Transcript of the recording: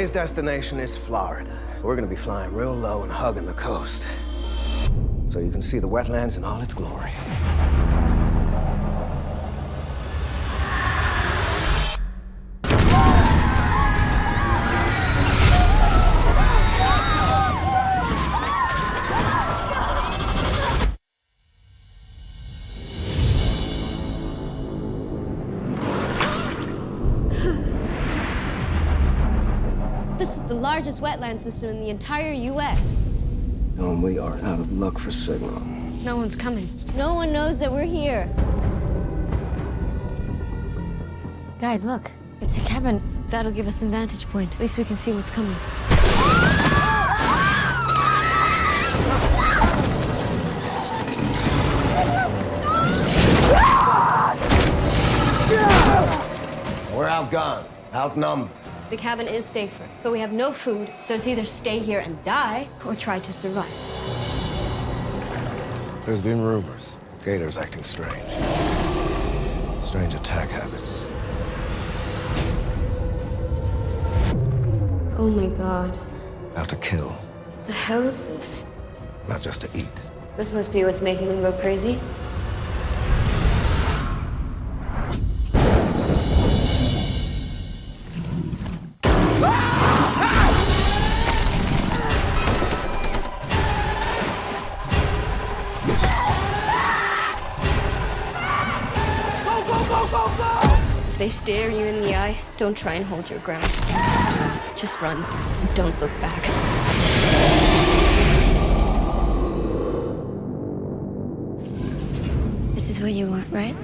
Today's destination is Florida. We're gonna be flying real low and hugging the coast, so you can see the wetlands in all its glory. This is the largest wetland system in the entire U.S. And we are out of luck for signal. No one's coming. No one knows that we're here. Guys, look. It's a cabin. That'll give us a vantage point. At least we can see what's coming. We're outgunned, outnumbered. The cabin is safer, but we have no food, so it's either stay here and die or try to survive. There's been rumors. Gator's acting strange. Strange attack habits. Oh my God. Out to kill, The hell is this? not just to eat. This must be what's making them go crazy. If they stare you in the eye, don't try and hold your ground. Just run and don't look back. This is what you want, right?